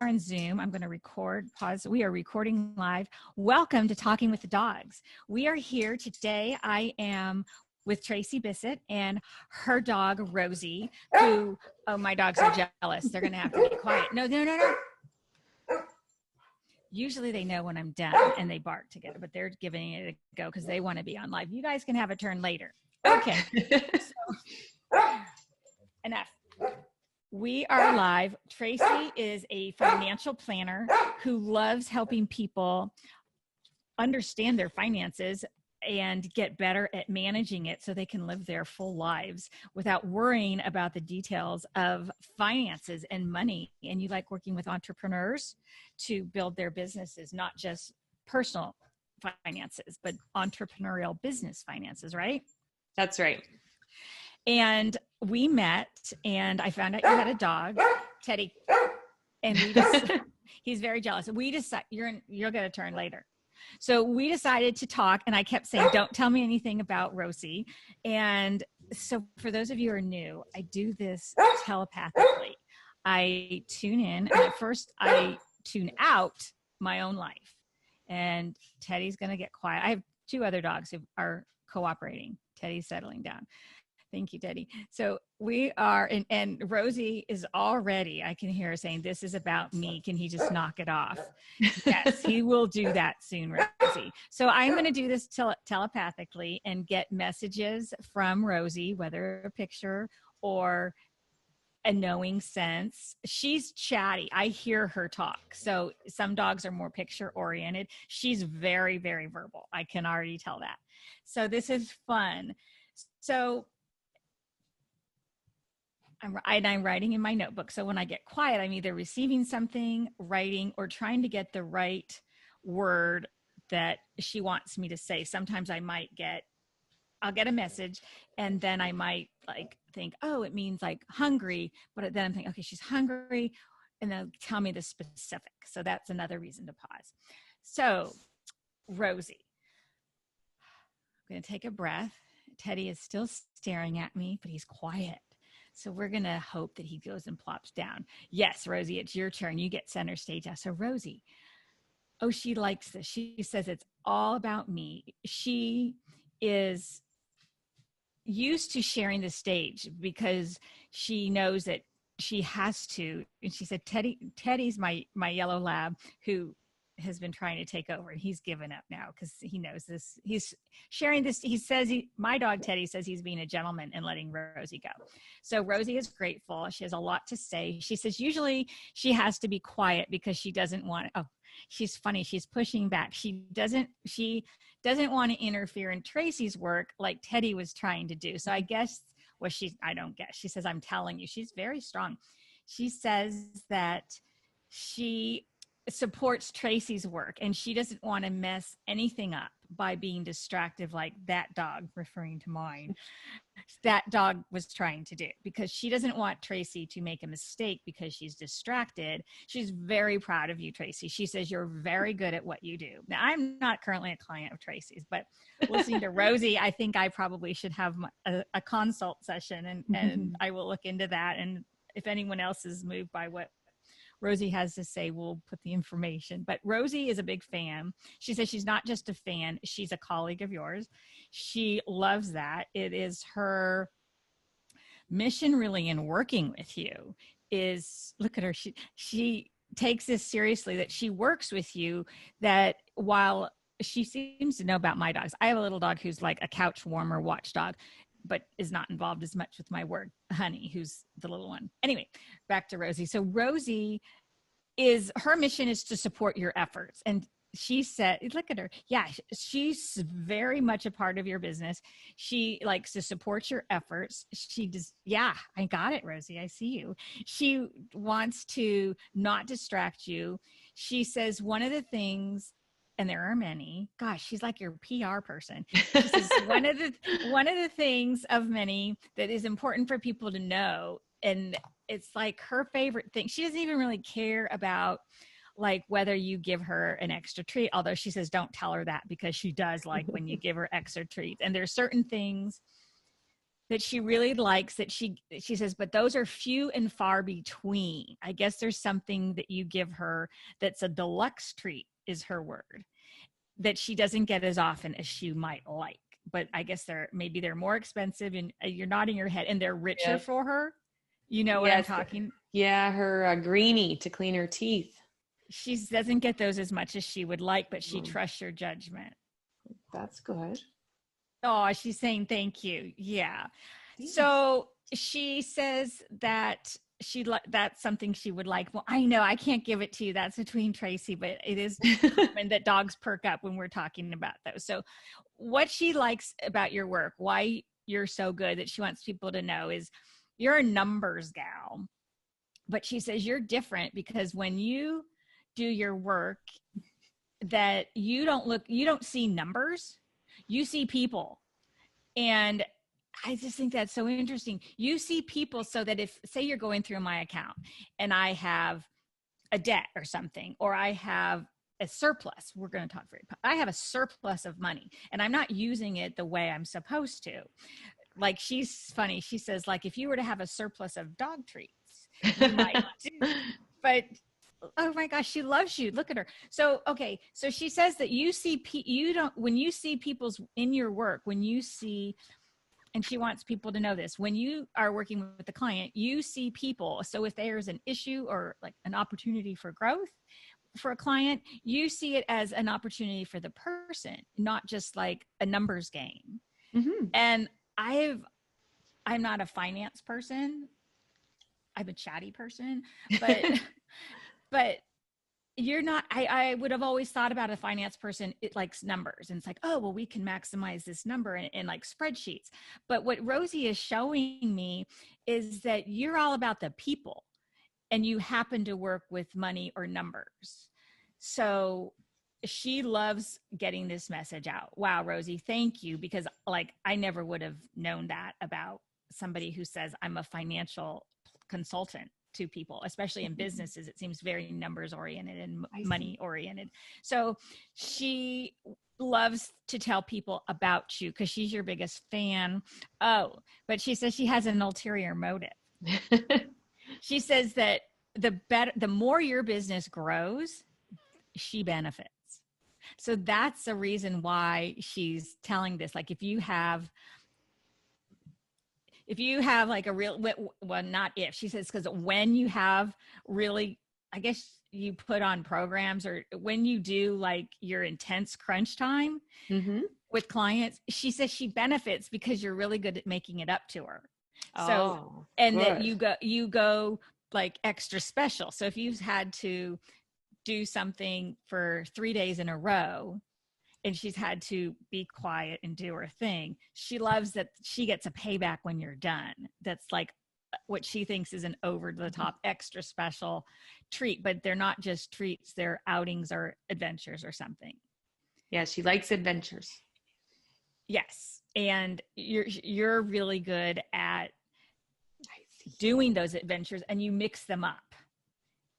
in Zoom. I'm going to pause. We are recording live. Welcome to Talking with the Dogs. We are here today. I am with Tracy Bissett and her dog, Rosie, who, oh, my dogs are jealous. They're going to have to be quiet. No. Usually they know when I'm done and they bark together, but they're giving it a go because they want to be on live. You guys can have a turn later. Okay. So, enough. We are live. Tracy is a financial planner who loves helping people understand their finances and get better at managing it so they can live their full lives without worrying about the details of finances and money. And you like working with entrepreneurs to build their businesses, not just personal finances, but entrepreneurial business finances, right? That's right. And we met and I found out you had a dog, Teddy, and we just, he's very jealous. We decided you'll get a turn later. So we decided to talk and I kept saying, don't tell me anything about Rosie. And so for those of you who are new, I do this telepathically. I tune in and at first I tune out my own life and Teddy's going to get quiet. I have two other dogs who are cooperating. Teddy's settling down. Thank you, Teddy. So we are, and Rosie is already, I can hear her saying, this is about me. Can he just knock it off? Yes, he will do that soon, Rosie. So I'm going to do this telepathically and get messages from Rosie, whether a picture or a knowing sense. She's chatty. I hear her talk. So some dogs are more picture oriented. She's very, very verbal. I can already tell that. So this is fun. So I'm writing in my notebook. So when I get quiet, I'm either receiving something, writing, or trying to get the right word that she wants me to say. Sometimes I'll get a message and then I might think, oh, it means like hungry. But then I'm thinking, okay, she's hungry. And they'll tell me the specific. So that's another reason to pause. So Rosie, I'm going to take a breath. Teddy is still staring at me, but he's quiet. So we're going to hope that he goes and plops down. Yes, Rosie, it's your turn. You get center stage. So Rosie, oh, she likes this. She says it's all about me. She is used to sharing the stage because she knows that she has to. And she said, Teddy's my yellow lab who has been trying to take over and he's given up now because he knows this. He's sharing this. He says my dog Teddy says he's being a gentleman and letting Rosie go. So Rosie is grateful. She has a lot to say. She says usually she has to be quiet because she doesn't want, she's funny. She's pushing back. She doesn't want to interfere in Tracy's work like Teddy was trying to do. So I guess, I don't guess. She says, I'm telling you, she's very strong. She says that she supports Tracy's work and she doesn't want to mess anything up by being distracted like that dog, referring to mine, that dog was trying to do, because she doesn't want Tracy to make a mistake because she's distracted. She's very proud of you, Tracy. She says you're very good at what you do. Now, I'm not currently a client of Tracy's, but listening to Rosie, I think I probably should have a consult session and I will look into that. And if anyone else is moved by what Rosie has to say, we'll put the information. But Rosie is a big fan. She says she's not just a fan, she's a colleague of yours. She loves that. It is her mission really in working with you is, look at her, she takes this seriously, that she works with you, that while she seems to know about my dogs. I have a little dog who's like a couch warmer watchdog, but is not involved as much with my work, Honey, who's the little one. Anyway, back to Rosie. So Rosie her mission is to support your efforts. And she said, look at her. Yeah, she's very much a part of your business. She likes to support your efforts. She does. Yeah, I got it, Rosie. I see you. She wants to not distract you. She says one of the things, and there are many, gosh, she's like your PR person. She says one of the things of many that is important for people to know, and it's like her favorite thing. She doesn't even really care about like whether you give her an extra treat, although she says don't tell her that because she does like when you give her extra treats. And there's certain things that she really likes, that she says, but those are few and far between. I guess there's something that you give her that's a deluxe treat, is her word, that she doesn't get as often as she might like. But I guess maybe they're more expensive, and you're nodding your head, and they're richer Yes. for her. You know what I'm talking? Yeah, her greenie to clean her teeth. She doesn't get those as much as she would like, but she trusts your judgment. That's good. Oh, she's saying thank you. Yeah. Thanks. So she says that that's something she would like. Well, I know I can't give it to you. That's between Tracy, but it is common that dogs perk up when we're talking about those. So what she likes about your work, why you're so good, that she wants people to know, is you're a numbers gal. But she says you're different because when you do your work, that you don't see numbers, you see people. And I just think that's so interesting. You see people, so that if, say, you're going through my account and I have a debt or something, or I have a surplus, I have a surplus of money and I'm not using it the way I'm supposed to. Like, she's funny. She says, like, if you were to have a surplus of dog treats, you might do, but oh my gosh, she loves you. Look at her. So, okay. So she says that when you see people's in your work, when you see, and she wants people to know this, when you are working with the client, you see people. So if there's an issue or like an opportunity for growth for a client, you see it as an opportunity for the person, not just like a numbers game. Mm-hmm. And I'm not a finance person. I'm a chatty person, but but you're not, I would have always thought about a finance person, it likes numbers, and it's like, oh, well, we can maximize this number in like spreadsheets. But what Rosie is showing me is that you're all about the people, and you happen to work with money or numbers. So she loves getting this message out. Wow, Rosie, thank you. Because like, I never would have known that about somebody who says I'm a financial consultant to people, especially in businesses. It seems very numbers oriented and money oriented. So she loves to tell people about you because she's your biggest fan. Oh, but she says she has an ulterior motive. She says that the more your business grows, she benefits. So that's the reason why she's telling this. Like, if you have like a real, well, not if, she says, because when you have really, I guess you put on programs, or when you do like your intense crunch time with clients, she says she benefits because you're really good at making it up to her. So, and good. That you go like extra special. So if you've had to do something for 3 days in a row, and she's had to be quiet and do her thing, she loves that she gets a payback when you're done. That's like what she thinks is an over the top extra special treat, but they're not just treats, they're outings or adventures or something. Yeah, she likes adventures. Yes. And you're really good at doing those adventures, and you mix them up.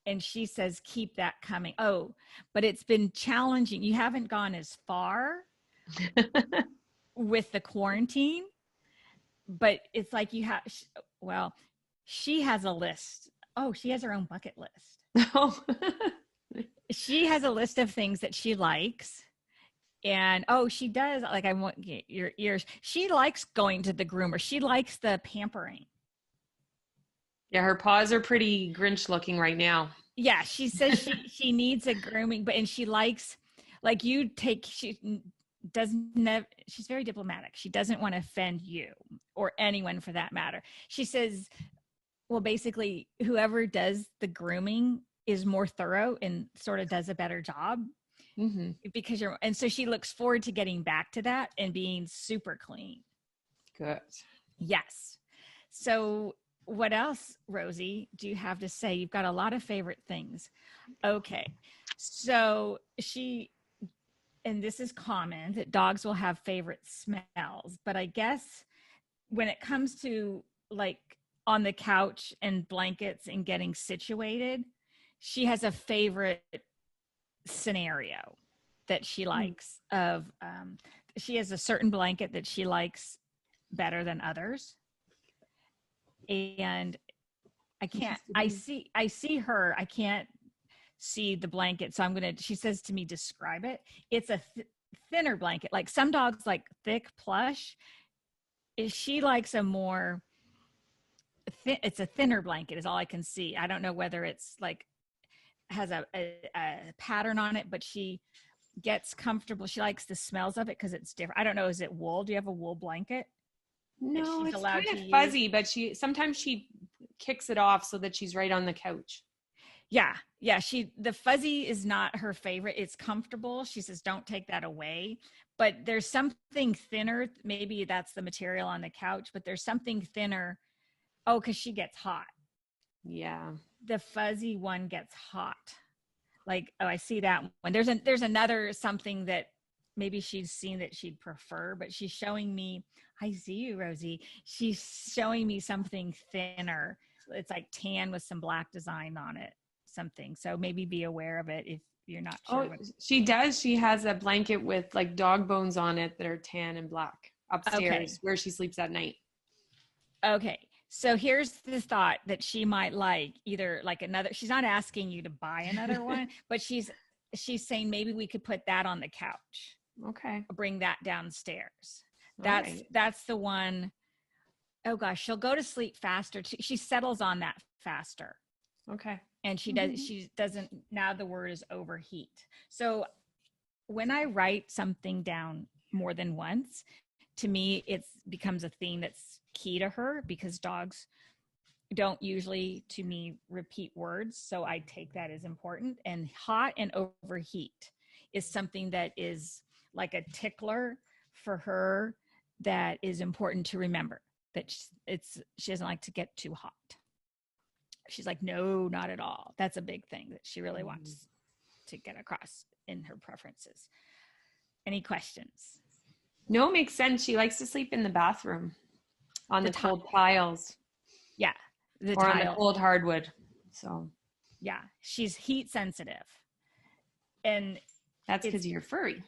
And she says, keep that coming. Oh, but it's been challenging. You haven't gone as far with the quarantine, but it's like you have, well, she has a list. Oh, she has her own bucket list. Oh. She has a list of things that she likes. And she does, like, I want your ears. She likes going to the groomer. She likes the pampering. Yeah, her paws are pretty Grinch looking right now. Yeah, she says she needs a grooming, and she likes, like, she's very diplomatic. She doesn't want to offend you or anyone for that matter. She says, well, basically, whoever does the grooming is more thorough and sort of does a better job. Mm-hmm. Because and so she looks forward to getting back to that and being super clean. Good. Yes. So what else, Rosie, do you have to say? You've got a lot of favorite things. Okay. So and this is common, that dogs will have favorite smells, but I guess when it comes to like on the couch and blankets and getting situated, she has a favorite scenario that she likes she has a certain blanket that she likes better than others. And I see her, I can't see the blanket. So she says to me, describe it. It's a thinner blanket. Like some dogs like thick plush. She likes a more it's a thinner blanket is all I can see. I don't know whether it's like has a pattern on it, but she gets comfortable. She likes the smells of it because it's different. I don't know. Is it wool? Do you have a wool blanket? No, it's kind of fuzzy, but sometimes she kicks it off so that she's right on the couch. Yeah. The fuzzy is not her favorite. It's comfortable. She says, don't take that away. But there's something thinner. Maybe that's the material on the couch, but there's something thinner. Oh, because she gets hot. Yeah. The fuzzy one gets hot. Like, oh, I see that one. There's another something that maybe she's seen that she'd prefer, but she's showing me, I see you, Rosie. She's showing me something thinner. It's like tan with some black design on it, something. So maybe be aware of it if you're not sure. She does. She has a blanket with like dog bones on it that are tan and black upstairs where she sleeps at night. Okay. So here's the thought that she might like either like another, she's not asking you to buy another one, but she's saying maybe we could put that on the couch. Okay. Bring that downstairs. That's the one. Oh gosh, she'll go to sleep faster. She settles on that faster. Okay. And she doesn't, now the word is overheat. So when I write something down more than once, to me, it becomes a theme that's key to her because dogs don't usually, to me, repeat words. So I take that as important. And hot and overheat is something that is like a tickler for her that is important to remember, that she doesn't like to get too hot. She's like, no, not at all. That's a big thing that she really wants to get across in her preferences. Any questions? No, makes sense. She likes to sleep in the bathroom on the cold tiles. Yeah. On the cold hardwood. So yeah, she's heat sensitive. And that's because you're furry.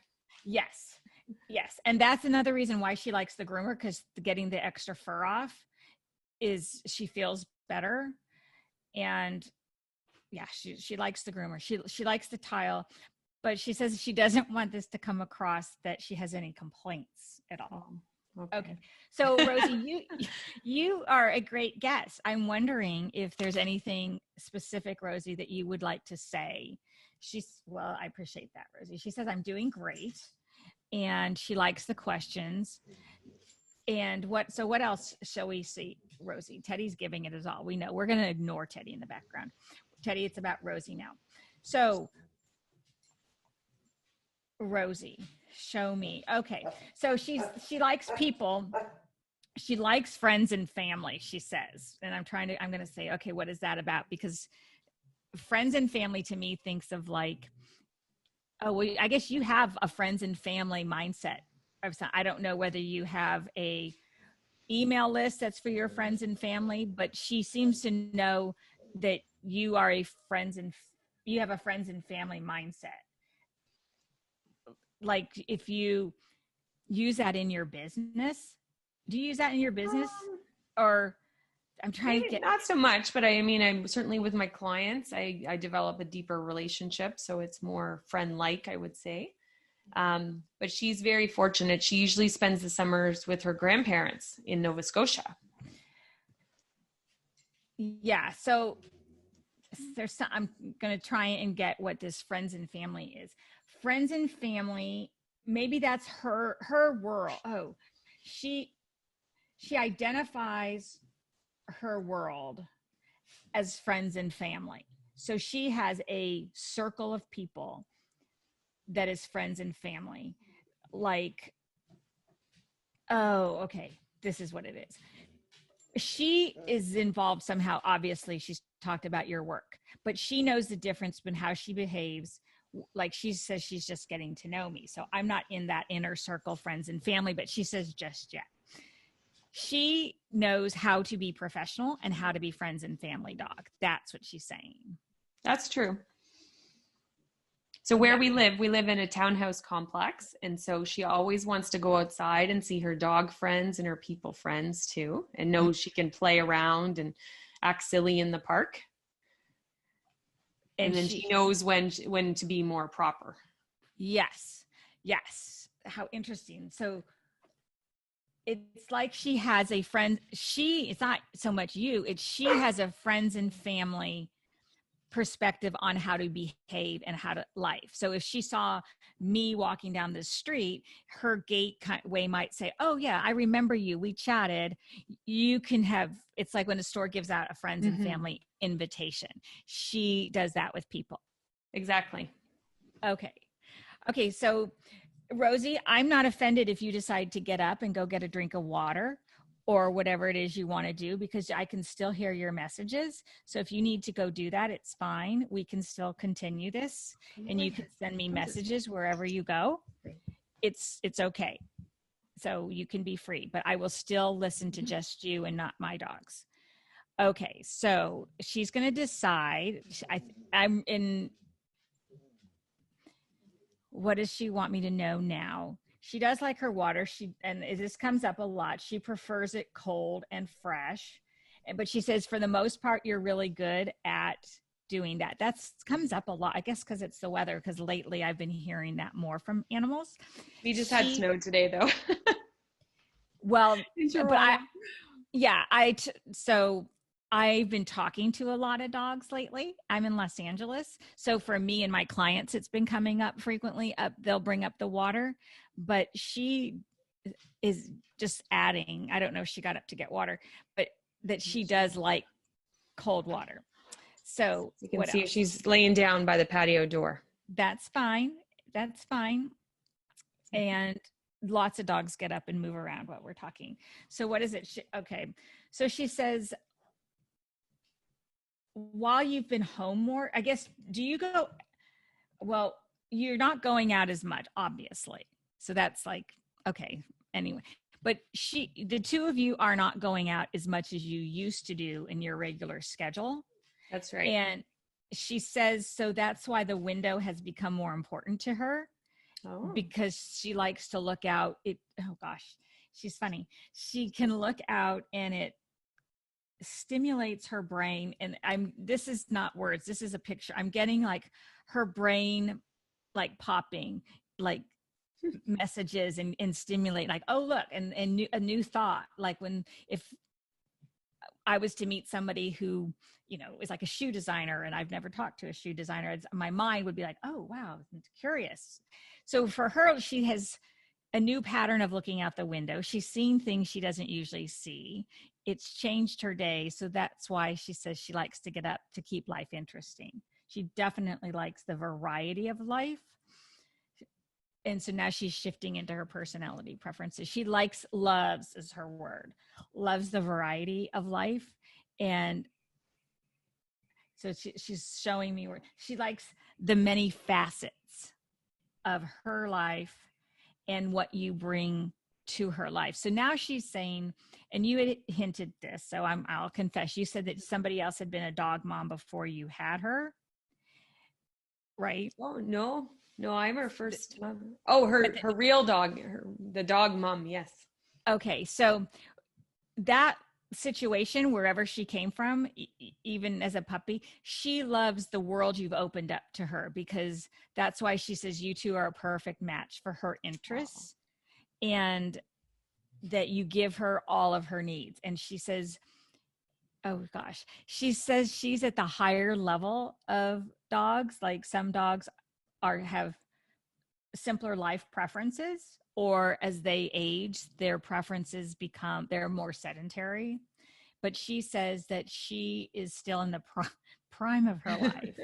Yes. And that's another reason why she likes the groomer, because getting the extra fur off is she feels better. And yeah, she likes the groomer. She likes the tile, but she says she doesn't want this to come across that she has any complaints at all. Okay. So Rosie, you are a great guest. I'm wondering if there's anything specific, Rosie, that you would like to say. Well, I appreciate that, Rosie. She says, I'm doing great. And she likes the questions. And what else shall we see, Rosie? Teddy's giving it as all. We know we're going to ignore Teddy in the background. Teddy, it's about Rosie now. So Rosie, show me. Okay. So she likes people. She likes friends and family, she says. And I'm going to say, okay, what is that about? Because friends and family to me thinks of like, oh, well, I guess you have a friends and family mindset. I don't know whether you have a email list that's for your friends and family, but she seems to know that you are you have a friends and family mindset. Like if you use that in your business, do you use that in your business? Or I'm trying to get not so much, but I mean, I'm certainly with my clients, I develop a deeper relationship. So it's more friend-like, I would say. But she's very fortunate. She usually spends the summers with her grandparents in Nova Scotia. Yeah. So I'm going to try and get what this friends and family is. Friends and family, maybe that's her world. Oh, she identifies her world as friends and family. So she has a circle of people that is friends and family. Like, oh, okay, this is what it is. She is involved somehow. Obviously, she's talked about your work, but she knows the difference between how she behaves. Like she says, she's just getting to know me. So I'm not in that inner circle, friends and family, but she says just yet. She knows how to be professional and how to be friends and family dog. That's what she's saying. That's true. So where we live in a townhouse complex. And so she always wants to go outside and see her dog friends and her people friends too, and knows she can play around and act silly in the park. And then she knows when to be more proper. Yes. Yes. How interesting. So it's like she has a friend. It's not so much you, it's she has a friends and family perspective on how to behave and how to life. So if she saw me walking down the street, her gait way might say, oh yeah, I remember you, we chatted. You can have, it's like when a store gives out a friends and family invitation. She does that with people. Exactly. Okay, so Rosie, I'm not offended if you decide to get up and go get a drink of water or whatever it is you want to do, because I can still hear your messages. So if you need to go do that, it's fine. We can still continue this, and you can send me messages wherever you go. It's okay. So you can be free, but I will still listen to just you and not my dogs. Okay, so she's going to decide. I'm in. What does she want me to know now? She does like her water. And this comes up a lot. She prefers it cold and fresh. But she says, for the most part, you're really good at doing that. That comes up a lot, I guess, because it's the weather. Because lately I've been hearing that more from animals. We just had snow today, though. Well, but so I've been talking to a lot of dogs lately. I'm in Los Angeles. So for me and my clients, it's been coming up frequently. They'll bring up the water, but she is just adding, I don't know if she got up to get water, but that she does like cold water. So you can see she's laying down by the patio door. That's fine. That's fine. And lots of dogs get up and move around while we're talking. So what is it? Okay. So she says, while you've been home more, I guess, do you go, well, you're not going out as much, obviously. So that's like, okay, anyway. But the two of you are not going out as much as you used to do in your regular schedule. That's right. And she says, so that's why the window has become more important to her. Oh. Because she likes to look out. Oh gosh, she's funny. She can look out and it stimulates her brain. And this is not words, this is a picture. I'm getting like her brain like popping like messages and stimulate, like, oh look, and a new thought. Like if I was to meet somebody who, is like a shoe designer, and I've never talked to a shoe designer, my mind would be like, oh wow, I'm curious. So for her, she has a new pattern of looking out the window. She's seen things she doesn't usually see. It's changed her day. So that's why she says she likes to get up to keep life interesting. She definitely likes the variety of life. And so now she's shifting into her personality preferences. She loves is her word, loves the variety of life. And so she's showing me where she likes the many facets of her life and what you bring to her life. So now she's saying, and you had hinted this, so I'll confess, you said that somebody else had been a dog mom before you had her, right? Oh, no, I'm her first mom. Oh, her real dog, the dog mom, yes. Okay, so that situation, wherever she came from, even as a puppy, she loves the world you've opened up to her, because that's why she says you two are a perfect match for her interests. Oh. And that you give her all of her needs. And she says, oh gosh, she says she's at the higher level of dogs. Like some dogs have simpler life preferences, or as they age, their preferences they're more sedentary. But she says that she is still in the prime of her life,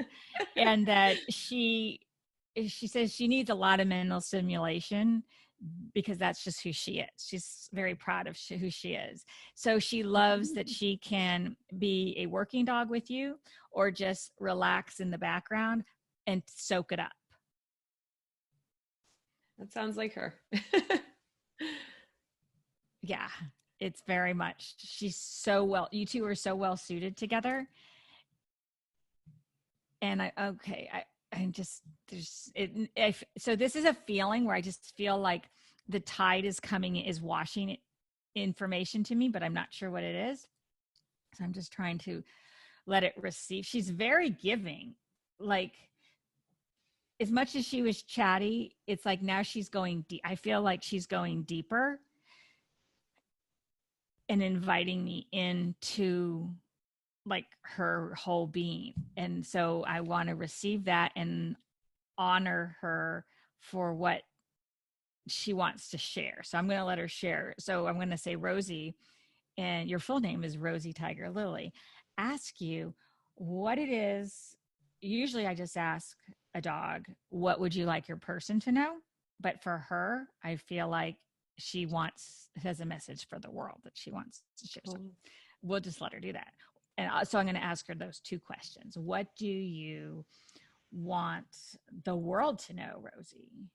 and that she says she needs a lot of mental stimulation, because that's just who she is. She's very proud of who she is. So she loves that she can be a working dog with you, or just relax in the background and soak it up. That sounds like her. Yeah, it's very much. You two are so well suited together. And I'm just so this is a feeling where I just feel like the tide is washing information to me, but I'm not sure what it is. So I'm just trying to let it receive. She's very giving. Like, as much as she was chatty, it's like now she's going deep. I feel like she's going deeper and inviting me into like her whole being. And so I want to receive that and honor her for what she wants to share. So I'm going to let her share. So I'm going to say, Rosie, and your full name is Rosie Tigerlilly, ask you what it is. Usually I just ask a dog, what would you like your person to know? But for her, I feel like she has a message for the world that she wants to share. So we'll just let her do that. And so I'm going to ask her those two questions. What do you want the world to know, Rosie?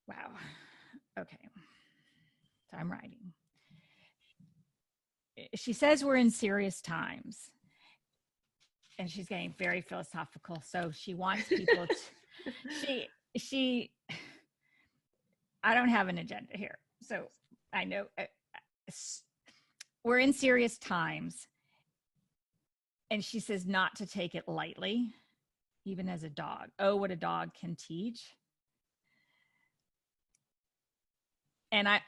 Wow. Okay. So I'm writing. She says we're in serious times. And she's getting very philosophical. So she wants people to, I don't have an agenda here. So I know we're in serious times. And she says not to take it lightly, even as a dog. Oh, what a dog can teach. And I'm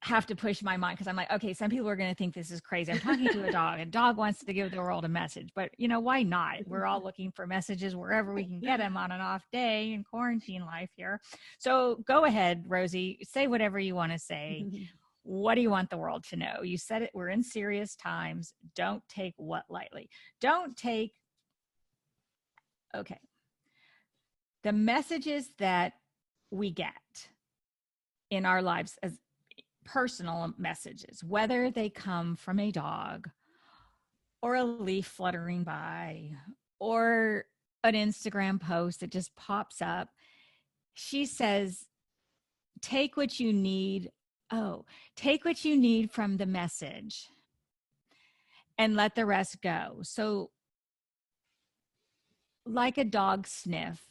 have to push my mind because I'm like, okay, some people are going to think this is crazy. I'm talking to a dog. A dog wants to give the world a message, but why not? We're all looking for messages wherever we can get them on an off day in quarantine life here. So go ahead, Rosie, say whatever you want to say. What do you want the world to know? You said it. We're in serious times. Don't take what lightly. Okay. The messages that we get in our lives as personal messages, whether they come from a dog or a leaf fluttering by or an Instagram post that just pops up, she says, take what you need. Take what you need from the message and let the rest go. So like a dog sniff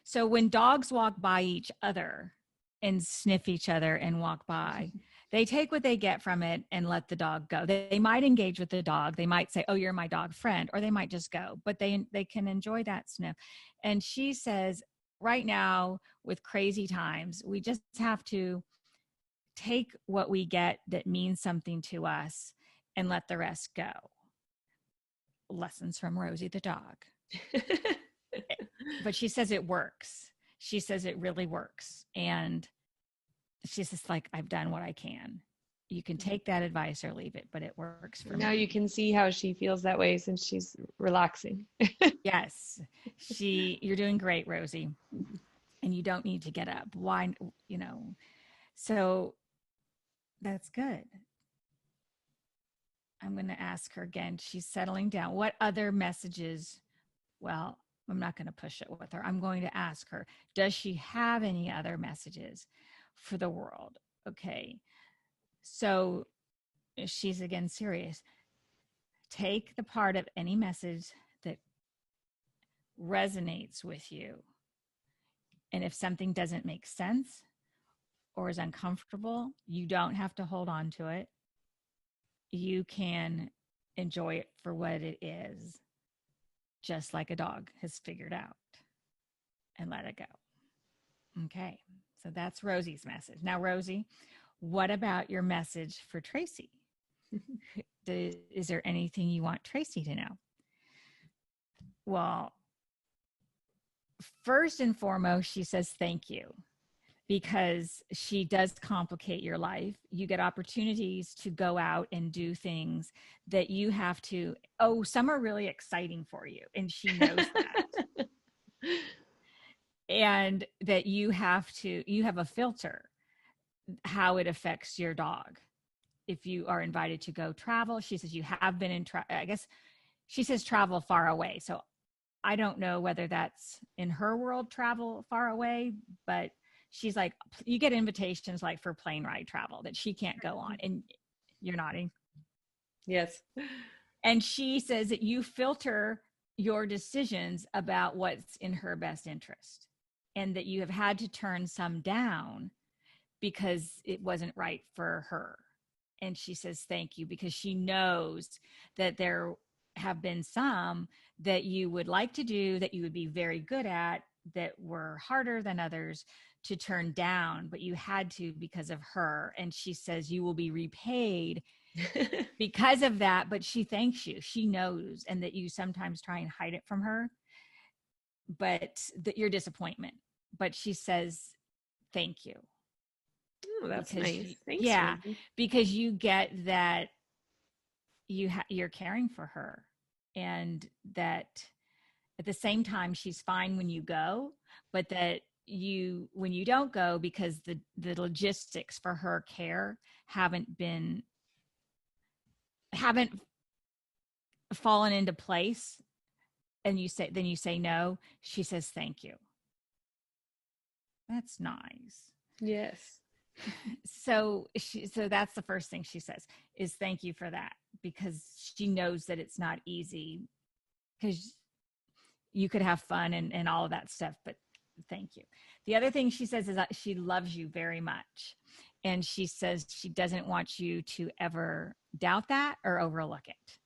so when dogs walk by each other and sniff each other and walk by, they take what they get from it and let the dog go. They might engage with the dog. They might say, oh, you're my dog friend, or they might just go, but they can enjoy that sniff. And she says, right now with crazy times, we just have to take what we get that means something to us and let the rest go. Lessons from Rosie the dog. But she says it works. She says it really works. And she's just like, I've done what I can. You can take that advice or leave it, but it works for me. Now you can see how she feels that way since she's relaxing. Yes. You're doing great, Rosie. And you don't need to get up. Why, so that's good. I'm going to ask her again. She's settling down. What other messages? Well, I'm not going to push it with her. I'm going to ask her, does she have any other messages for the world? Okay. So she's again serious. Take the part of any message that resonates with you. And if something doesn't make sense or is uncomfortable, you don't have to hold on to it. You can enjoy it for what it is, just like a dog has figured out, and let it go. Okay, so that's Rosie's message. Now, Rosie, what about your message for Tracy? Is there anything you want Tracy to know? Well, first and foremost, she says thank you, because she does complicate your life. You get opportunities to go out and do things that you have to, some are really exciting for you. And she knows that. And that you have a filter how it affects your dog. If you are invited to go travel, she says you have been I guess she says travel far away. So I don't know whether that's in her world travel far away, but she's like, you get invitations like for plane ride travel that she can't go on. And you're nodding. Yes. And she says that you filter your decisions about what's in her best interest, and that you have had to turn some down because it wasn't right for her. And she says thank you, because she knows that there have been some that you would like to do, that you would be very good at, that were harder than others to turn down, but you had to because of her. And she says you will be repaid because of that. But she thanks you. She knows, and that you sometimes try and hide it from her, but that your disappointment. But she says thank you. Oh, that's Because nice. you, Thanks, yeah, Rosie. because you get that you're caring for her, and that at the same time she's fine when you go, but that when you don't go, because the logistics for her care haven't fallen into place, and you say no, she says thank you. That's nice. Yes. So that's the first thing she says, is thank you for that, because she knows that it's not easy, because you could have fun and all of that stuff, but thank you. The other thing she says is that she loves you very much, and she says she doesn't want you to ever doubt that or overlook it,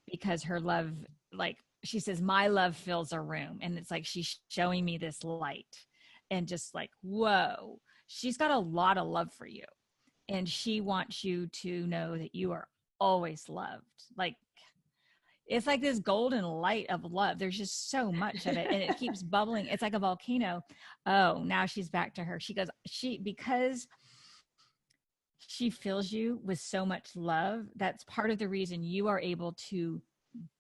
because her love, like she says, my love fills a room, and it's like she's showing me this light, and just like, whoa, she's got a lot of love for you, and she wants you to know that you are always loved. Like, it's like this golden light of love. There's just so much of it, and it keeps bubbling. It's like a volcano. Oh, now she's back to her. She goes, because she fills you with so much love. That's part of the reason you are able to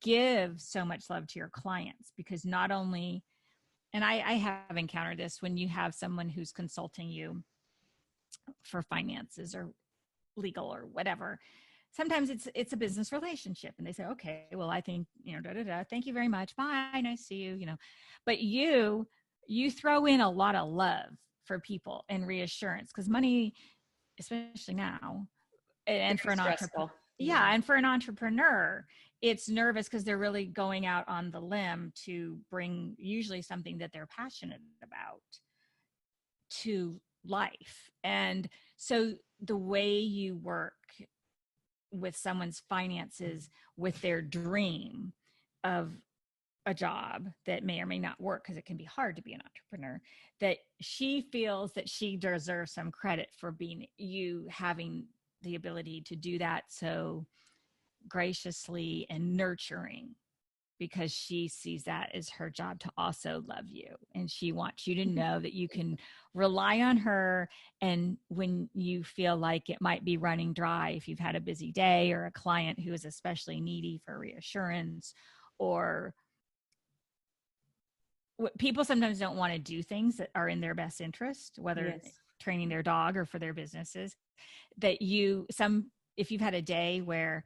give so much love to your clients, because not only, and I have encountered this, when you have someone who's consulting you for finances or legal or whatever, sometimes it's a business relationship, and they say, okay, well, I think, thank you very much, bye, nice to see you, but you throw in a lot of love for people and reassurance, because money, especially now, and for an entrepreneur, and for an entrepreneur, it's nervous, because they're really going out on the limb to bring usually something that they're passionate about to life. And so the way you work with someone's finances, with their dream of a job that may or may not work, because it can be hard to be an entrepreneur, that she feels that she deserves some credit for having the ability to do that so graciously and nurturing, because she sees that as her job to also love you. And she wants you to know that you can rely on her. And when you feel like it might be running dry, if you've had a busy day, or a client who is especially needy for reassurance, or people sometimes don't want to do things that are in their best interest, whether training their dog or for their businesses, that if you've had a day where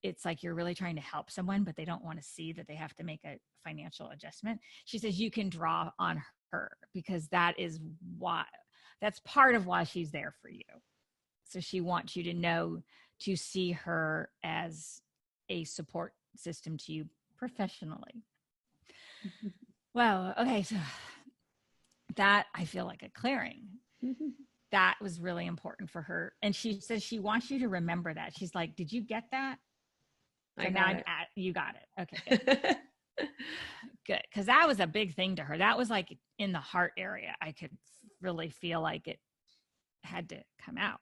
it's like you're really trying to help someone, but they don't want to see that they have to make a financial adjustment, she says you can draw on her, because that's part of why she's there for you. So she wants you to know, to see her as a support system to you professionally. Well, okay, so that, I feel like a clearing. That was really important for her. And she says she wants you to remember that. She's like, did you get that? So you got it. Okay, good. Good. Because that was a big thing to her. That was like in the heart area. I could really feel like it had to come out.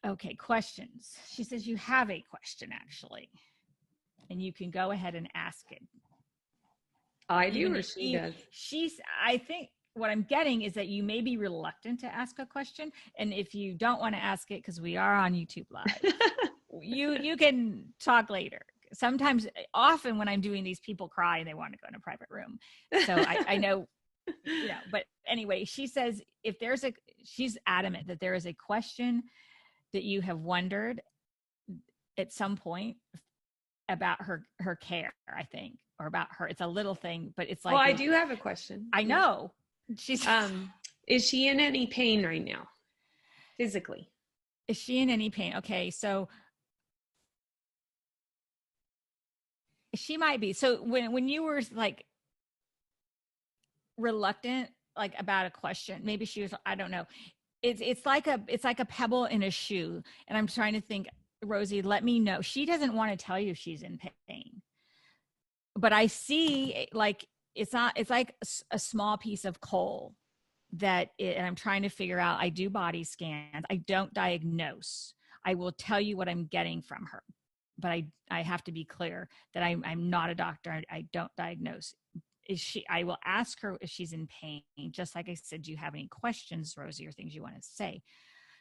Okay, questions. She says you have a question, actually, and you can go ahead and ask it. I do, or she does? I think what I'm getting is that you may be reluctant to ask a question. And if you don't want to ask it, because we are on YouTube Live, you can talk later. Often when I'm doing these, people cry and they want to go in a private room. So I know, but anyway, she says she's adamant that there is a question that you have wondered at some point about her care, I think, or about her. It's a little thing, but it's like, well, I do have a question. I know. She's is she in any pain right now? Physically? Is she in any pain? Okay. So She might be. So when you were like reluctant, like about a question, maybe she was, I don't know. It's like a pebble in a shoe. And I'm trying to think, Rosie, let me know. She doesn't want to tell you she's in pain. But I see like it's not, it's like a small piece of coal and I'm trying to figure out. I do body scans. I don't diagnose. I will tell you what I'm getting from her, but I have to be clear that I'm not a doctor. I don't diagnose. I will ask her if she's in pain. Just like I said, do you have any questions, Rosie, or things you want to say?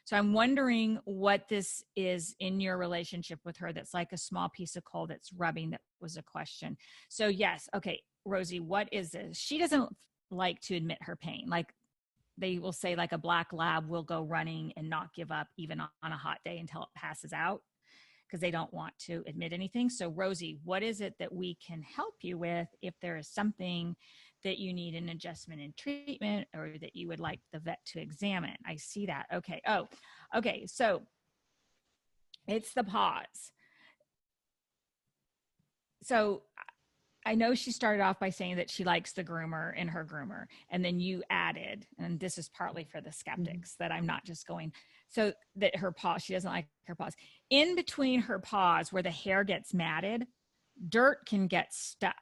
So I'm wondering what this is in your relationship with her that's like a small piece of coal that's rubbing. That was a question. So yes. Okay, Rosie, what is this? She doesn't like to admit her pain. Like they will say like a black lab will go running and not give up even on a hot day until it passes out because they don't want to admit anything. So Rosie, what is it that we can help you with if there is something that you need an adjustment in treatment or that you would like the vet to examine? I see that. Okay. Oh, okay. So it's the pause. So I know she started off by saying that she likes the groomer in her groomer. And then you added, and this is partly for the skeptics, that I'm not just going, so that her paws, she doesn't like her paws. In between her paws where the hair gets matted, dirt can get stuck.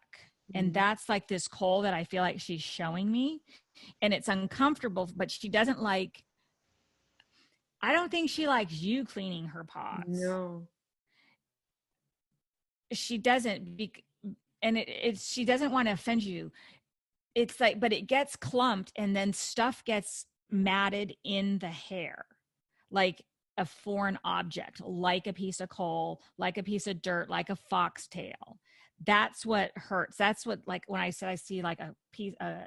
And that's like this coal that I feel like she's showing me. And it's uncomfortable, but she doesn't like, I don't think she likes you cleaning her paws. No. She doesn't. And she doesn't want to offend you. It's like, but it gets clumped and then stuff gets matted in the hair, like a foreign object, like a piece of coal, like a piece of dirt, like a foxtail. That's what hurts. That's what, like when I said I see like a piece, I'm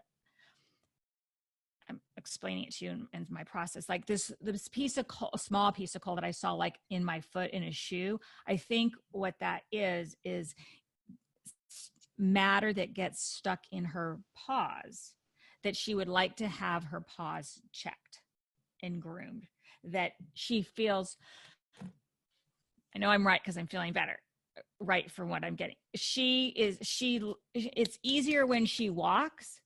explaining it to you in my process, like this piece of coal, a small piece of coal that I saw like in my foot in a shoe. I think what that is matter that gets stuck in her paws, that she would like to have her paws checked and groomed, that she feels, I know I'm right because I'm feeling better, right, from what I'm getting. It's easier when she walks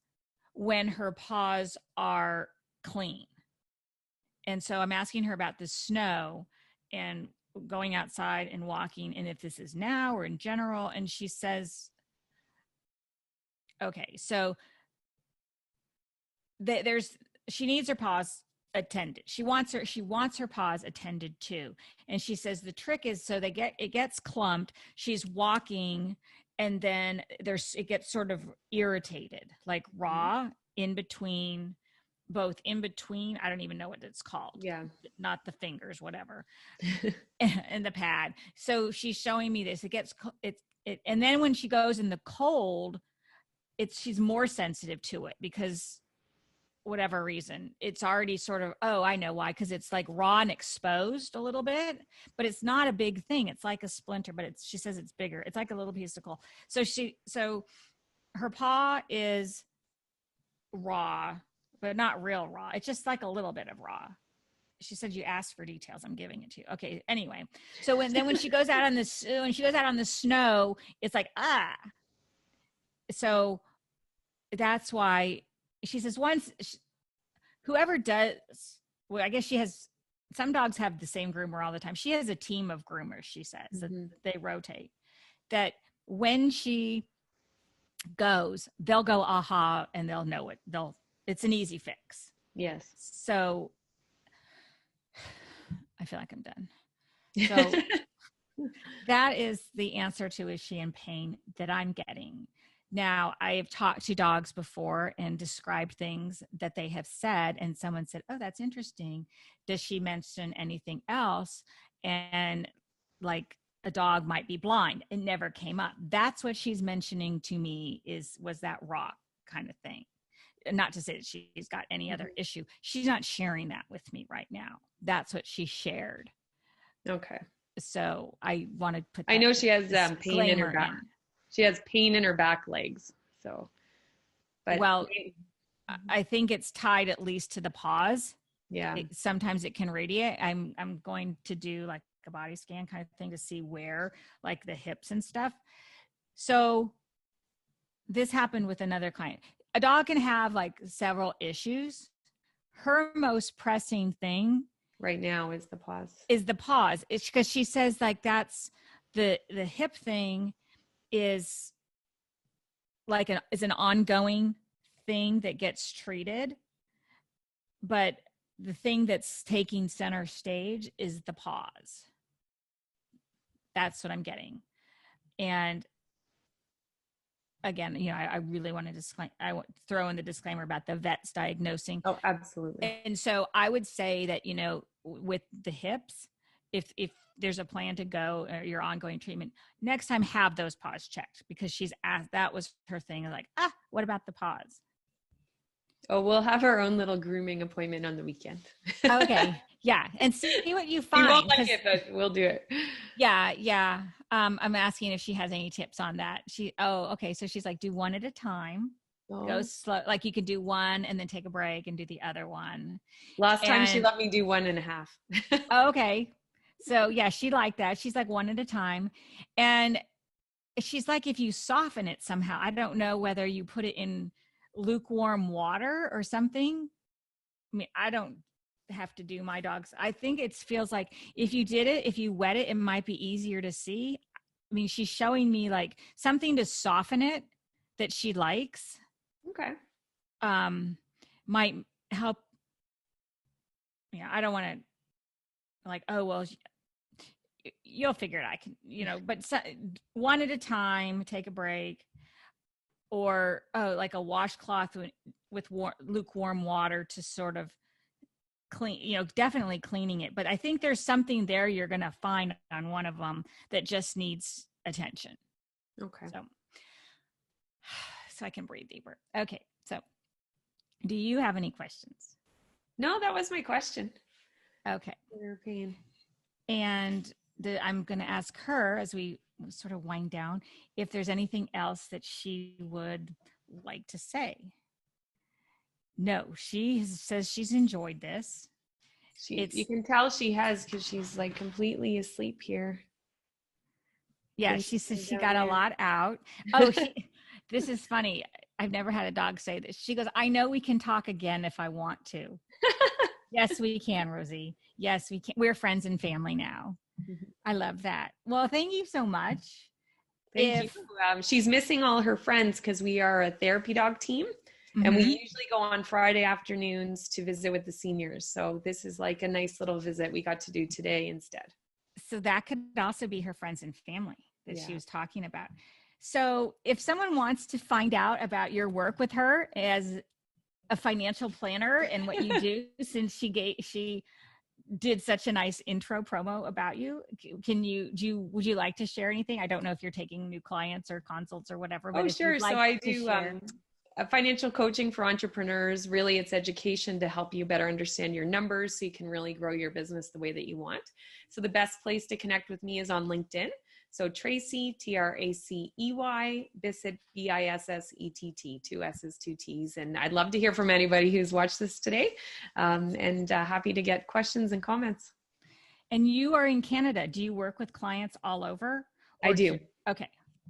when her paws are clean. And so I'm asking her about the snow and going outside and walking, and if this is now or in general. And she says, okay, so she needs her paws attended. She wants her paws attended too. And she says the trick is, so it gets clumped. She's walking and then it gets sort of irritated, like raw in between, I don't even know what it's called. Yeah. Not the fingers, whatever. And the pad. So she's showing me this. And then when she goes in the cold, she's more sensitive to it because whatever reason, it's already sort of, oh, I know why. Cause it's like raw and exposed a little bit, but it's not a big thing. It's like a splinter, but she says it's bigger. It's like a little piece of coal. So her paw is raw, but not real raw. It's just like a little bit of raw. She said, you asked for details. I'm giving it to you. Okay. Anyway. So when she goes out on the snow, it's like, so that's why she says whoever does, well, I guess some dogs have the same groomer all the time. She has a team of groomers, she says, that they rotate, that when she goes, they'll go, aha, and they'll know it. It's an easy fix. Yes. So I feel like I'm done. So that is the answer to, is she in pain, that I'm getting. Now, I have talked to dogs before and described things that they have said, and someone said, oh, that's interesting. Does she mention anything else? And like a dog might be blind. It never came up. That's what she's mentioning to me was that raw kind of thing. Not to say that she's got any other issue. She's not sharing that with me right now. That's what she shared. Okay. So I want to put that, I know she has pain in her back. She has pain in her back legs. So, but I think it's tied at least to the paws. Yeah. Sometimes it can radiate. I'm going to do like a body scan kind of thing to see where, like the hips and stuff. So this happened with another client. A dog can have like several issues. Her most pressing thing right now is the pause. Is the pause. It's because she says like that's the hip thing is like is an ongoing thing that gets treated, but the thing that's taking center stage is the pause. That's what I'm getting. And again, I really want to throw in the disclaimer about the vet's diagnosing. Oh, absolutely. And so I would say that, with the hips, if there's a plan to go or your ongoing treatment, next time have those paws checked, because she's asked, that was her thing. Like, what about the paws? Oh, we'll have our own little grooming appointment on the weekend. Okay. Yeah. And see what you find. You won't like it, but we'll do it. Yeah. Yeah. I'm asking if she has any tips on that. Okay. So she's like, do one at a time. Oh. Go slow. Like you could do one and then take a break and do the other one. Last time she let me do 1.5. Okay. So yeah, she liked that. She's like one at a time. And she's like, if you soften it somehow, I don't know whether you put it in lukewarm water or something. I mean, I don't have to do my dogs. I think it feels like if you wet it, it might be easier to see. I mean, she's showing me like something to soften it that she likes. Okay. Might help. Yeah. I don't want to like, oh, well, you'll figure it. I can, but one at a time, take a break. Or like a washcloth with lukewarm water to sort of clean, definitely cleaning it. But I think there's something there you're going to find on one of them that just needs attention. Okay. So I can breathe deeper. Okay. So do you have any questions? No, that was my question. Okay. European. And I'm going to ask her as we sort of wind down if there's anything else that she would like to say. No, she says she's enjoyed this. You can tell she has, because she's like completely asleep here. Yeah, she says she got a lot out. Oh, this is funny. I've never had a dog say this. She goes, I know we can talk again if I want to. Yes, we can, Rosie. Yes, we can. We're friends and family now. Mm-hmm. I love that. Well, thank you so much. Thank you. She's missing all her friends because we are a therapy dog team. Mm-hmm. And we usually go on Friday afternoons to visit with the seniors. So this is like a nice little visit we got to do today instead. So that could also be her friends and family that she was talking about. So if someone wants to find out about your work with her as a financial planner and what you do, since she did such a nice intro promo about you, would you like to share anything? I don't know if you're taking new clients or consults or whatever. But sure. So I do financial coaching for entrepreneurs. Really, it's education to help you better understand your numbers so you can really grow your business the way that you want. So the best place to connect with me is on LinkedIn. So Tracey, Tracey, Bissett, Bissett, 2 S's, 2 T's. And I'd love to hear from anybody who's watched this today, and happy to get questions and comments. And you are in Canada. Do you work with clients all over? I do. Okay.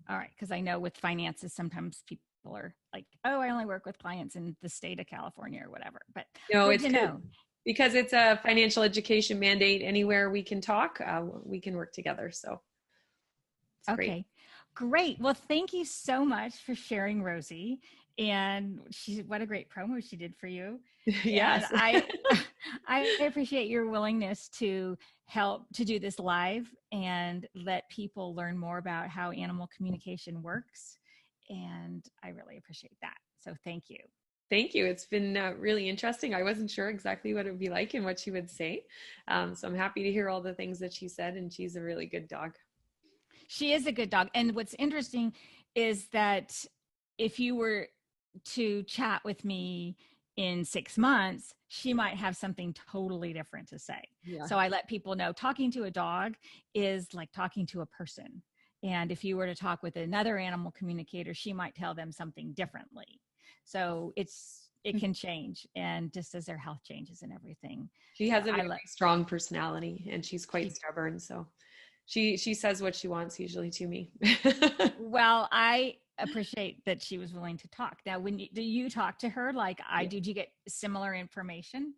All right. Because I know with finances, sometimes people are like, oh, I only work with clients in the state of California or whatever. But no, it's good. Because it's a financial education mandate. Anywhere we can talk, we can work together. So. Okay, great. Well, thank you so much for sharing, Rosie. And what a great promo she did for you. Yes. I appreciate your willingness to help to do this live and let people learn more about how animal communication works. And I really appreciate that. So thank you. Thank you. It's been really interesting. I wasn't sure exactly what it would be like and what she would say. So I'm happy to hear all the things that she said, and she's a really good dog. She is a good dog. And what's interesting is that if you were to chat with me in 6 months, she might have something totally different to say. Yeah. So I let people know talking to a dog is like talking to a person. And if you were to talk with another animal communicator, she might tell them something differently. So it can change, and just as their health changes and everything. She has a very strong personality, and she's quite stubborn. So she says what she wants usually to me. Well, I appreciate that she was willing to talk. Now, do you talk to her like I Yeah. do? Did you get similar information?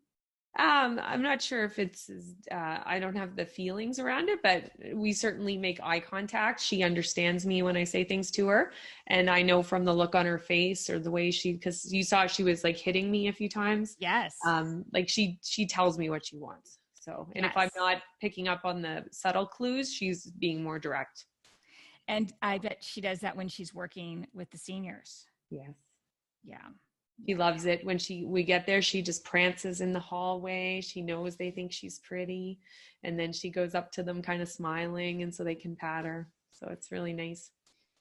I'm not sure if it's, I don't have the feelings around it, but we certainly make eye contact. She understands me when I say things to her. And I know from the look on her face or the way because you saw she was like hitting me a few times. Yes. Like she tells me what she wants. So, and if I'm not picking up on the subtle clues, she's being more direct. And I bet she does that when she's working with the seniors. Yes. Yeah. She loves it when we get there. She just prances in the hallway. She knows they think she's pretty. And then she goes up to them kind of smiling, and so they can pat her. So it's really nice.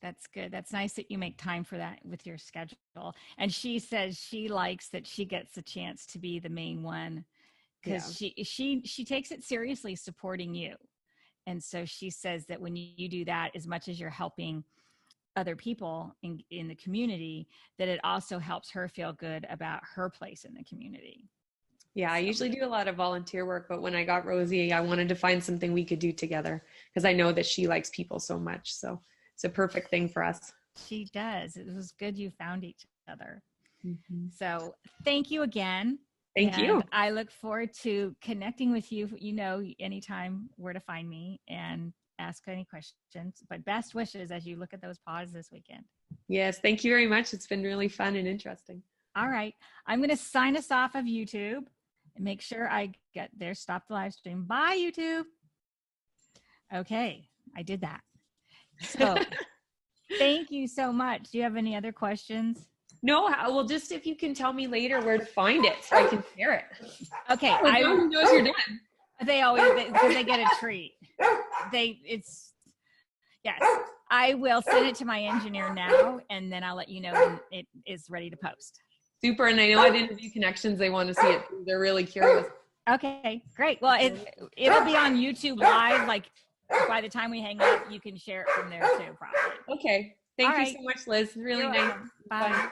That's good. That's nice that you make time for that with your schedule. And she says she likes that she gets a chance to be the main one because she takes it seriously supporting you. And so she says that when you do that, as much as you're helping other people in the community, that it also helps her feel good about her place in the community. Yeah, I usually do a lot of volunteer work, but when I got Rosie, I wanted to find something we could do together because I know that she likes people so much. So it's a perfect thing for us. She does. It was good you found each other. Mm-hmm. So thank you again. Thank you. I look forward to connecting with you. You know, anytime where to find me and ask any questions, but best wishes as you look at those pods this weekend. Yes, thank you very much. It's been really fun and interesting. All right. I'm going to sign us off of YouTube and make sure I get there. Stop the live stream. Bye, YouTube. Okay. I did that. So thank you so much. Do you have any other questions? No, well, just if you can tell me later where to find it so I can share it. Okay. Who knows you're done. They get a treat. Yes. I will send it to my engineer now, and then I'll let you know when it is ready to post. Super. And I know at Interview Connections, they want to see it. They're really curious. Okay, great. Well, it'll be on YouTube Live. Like by the time we hang up, you can share it from there too, probably. Okay. Thank you so much, Liz. Really nice. Bye.